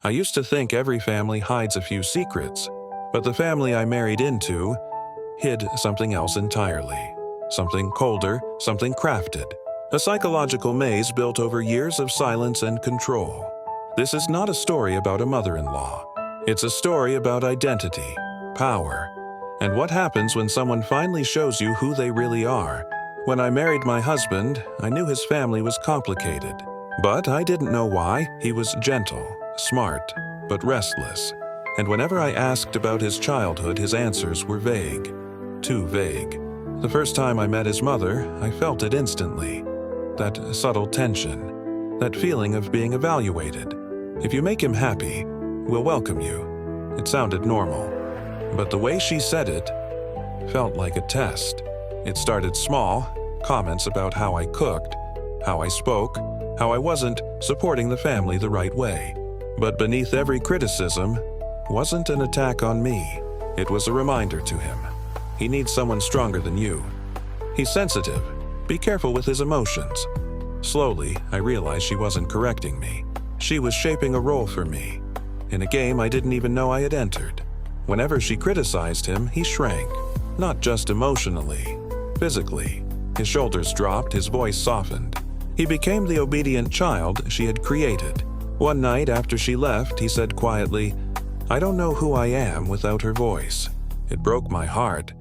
I used to think every family hides a few secrets, but the family I married into hid something else entirely. Something colder, something crafted. A psychological maze built over years of silence and control. This is not a story about a mother-in-law. It's a story about identity, power, and what happens when someone finally shows you who they really are. When I married my husband, I knew his family was complicated. But I didn't know why. He was gentle, smart, but restless. And whenever I asked about his childhood, his answers were vague. Too vague. The first time I met his mother, I felt it instantly. That subtle tension. That feeling of being evaluated. If you make him happy, we'll welcome you. It sounded normal. But the way she said it felt like a test. It started small, comments about how I cooked, how I spoke, how I wasn't supporting the family the right way. But beneath every criticism wasn't an attack on me. It was a reminder to him. He needs someone stronger than you. He's sensitive. Be careful with his emotions. Slowly, I realized she wasn't correcting me. She was shaping a role for me, in a game I didn't even know I had entered. Whenever she criticized him, he shrank. Not just emotionally, physically. His shoulders dropped, his voice softened. He became the obedient child she had created. One night after she left, he said quietly, "I don't know who I am without her voice." It broke my heart,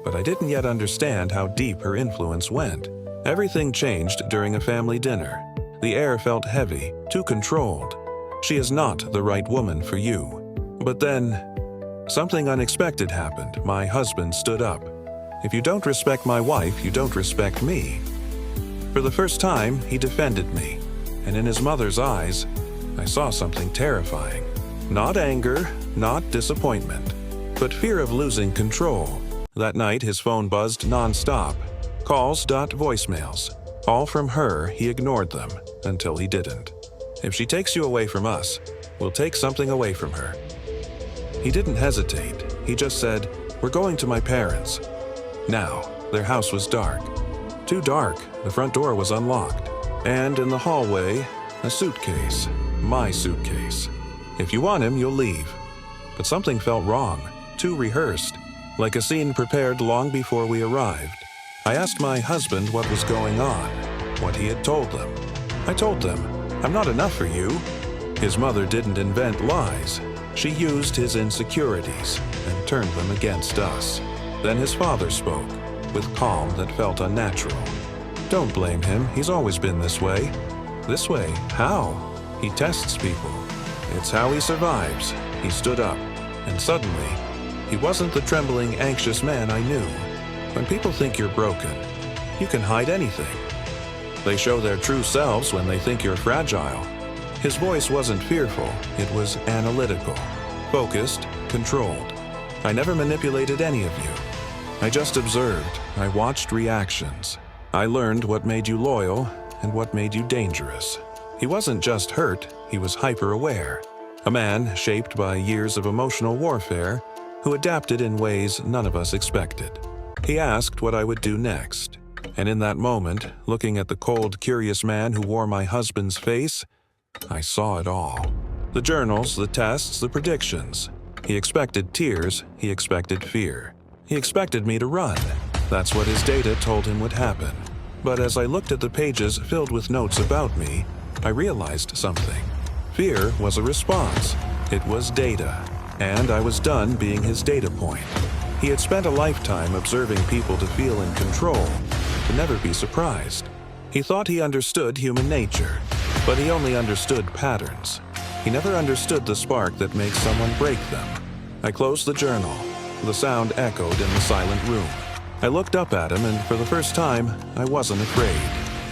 but I didn't yet understand how deep her influence went. Everything changed during a family dinner. The air felt heavy, too controlled. She is not the right woman for you. But then, something unexpected happened. My husband stood up. If you don't respect my wife, you don't respect me. For the first time, he defended me. And in his mother's eyes, I saw something terrifying. Not anger, not disappointment, but fear of losing control. That night, his phone buzzed nonstop. Calls, voicemails. All from her, he ignored them until he didn't. If she takes you away from us, we'll take something away from her. He didn't hesitate. He just said, "We're going to my parents." Now, their house was dark. Too dark. The front door was unlocked. And in the hallway, a suitcase. My suitcase. If you want him, you'll leave. But something felt wrong. Too rehearsed. Like a scene prepared long before we arrived. I asked my husband what was going on, what he had told them. I told them, "I'm not enough for you." His mother didn't invent lies. She used his insecurities and turned them against us. Then his father spoke, with calm that felt unnatural. "Don't blame him, he's always been this way." "This way? How?" "He tests people. It's how he survives." He stood up, and suddenly, he wasn't the trembling, anxious man I knew. When people think you're broken, you can hide anything. They show their true selves when they think you're fragile. His voice wasn't fearful, it was analytical, focused, controlled. "I never manipulated any of you. I just observed. I watched reactions. I learned what made you loyal and what made you dangerous." He wasn't just hurt, he was hyper-aware. A man shaped by years of emotional warfare who adapted in ways none of us expected. He asked what I would do next. And in that moment, looking at the cold, curious man who wore my husband's face, I saw it all. The journals, the tests, the predictions. He expected tears, he expected fear. He expected me to run. That's what his data told him would happen. But as I looked at the pages filled with notes about me, I realized something. Fear was a response. It was data. And I was done being his data point. He had spent a lifetime observing people to feel in control, to never be surprised. He thought he understood human nature, but he only understood patterns. He never understood the spark that makes someone break them. I closed the journal. The sound echoed in the silent room. I looked up at him, and for the first time, I wasn't afraid.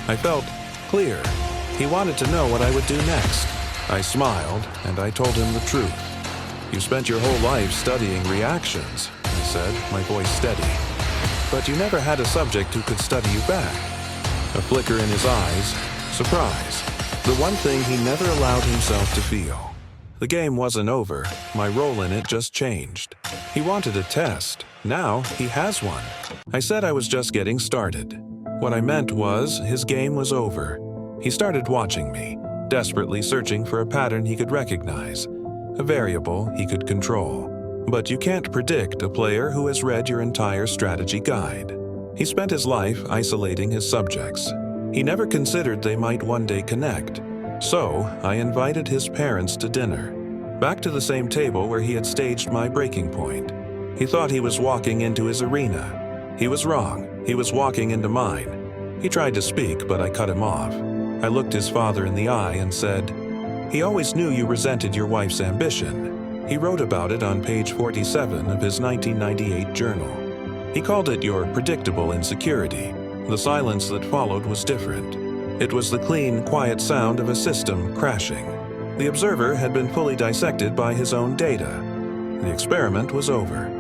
I felt clear. He wanted to know what I would do next. I smiled, and I told him the truth. "You spent your whole life studying reactions," I said, my voice steady. "But you never had a subject who could study you back." A flicker in his eyes, surprise. The one thing he never allowed himself to feel. The game wasn't over. My role in it just changed. He wanted a test. Now he has one. I said I was just getting started. What I meant was his game was over. He started watching me, desperately searching for a pattern he could recognize. a variable he could control. But you can't predict a player who has read your entire strategy guide. He spent his life isolating his subjects. He never considered they might one day connect. So, I invited his parents to dinner, back to the same table where he had staged my breaking point. He thought he was walking into his arena. He was wrong. He was walking into mine. He tried to speak, but I cut him off. I looked his father in the eye and said, "He always knew you resented your wife's ambition." He wrote about it on page 47 of his 1998 journal. He called it your predictable insecurity. The silence that followed was different. It was the clean, quiet sound of a system crashing. The observer had been fully dissected by his own data. The experiment was over.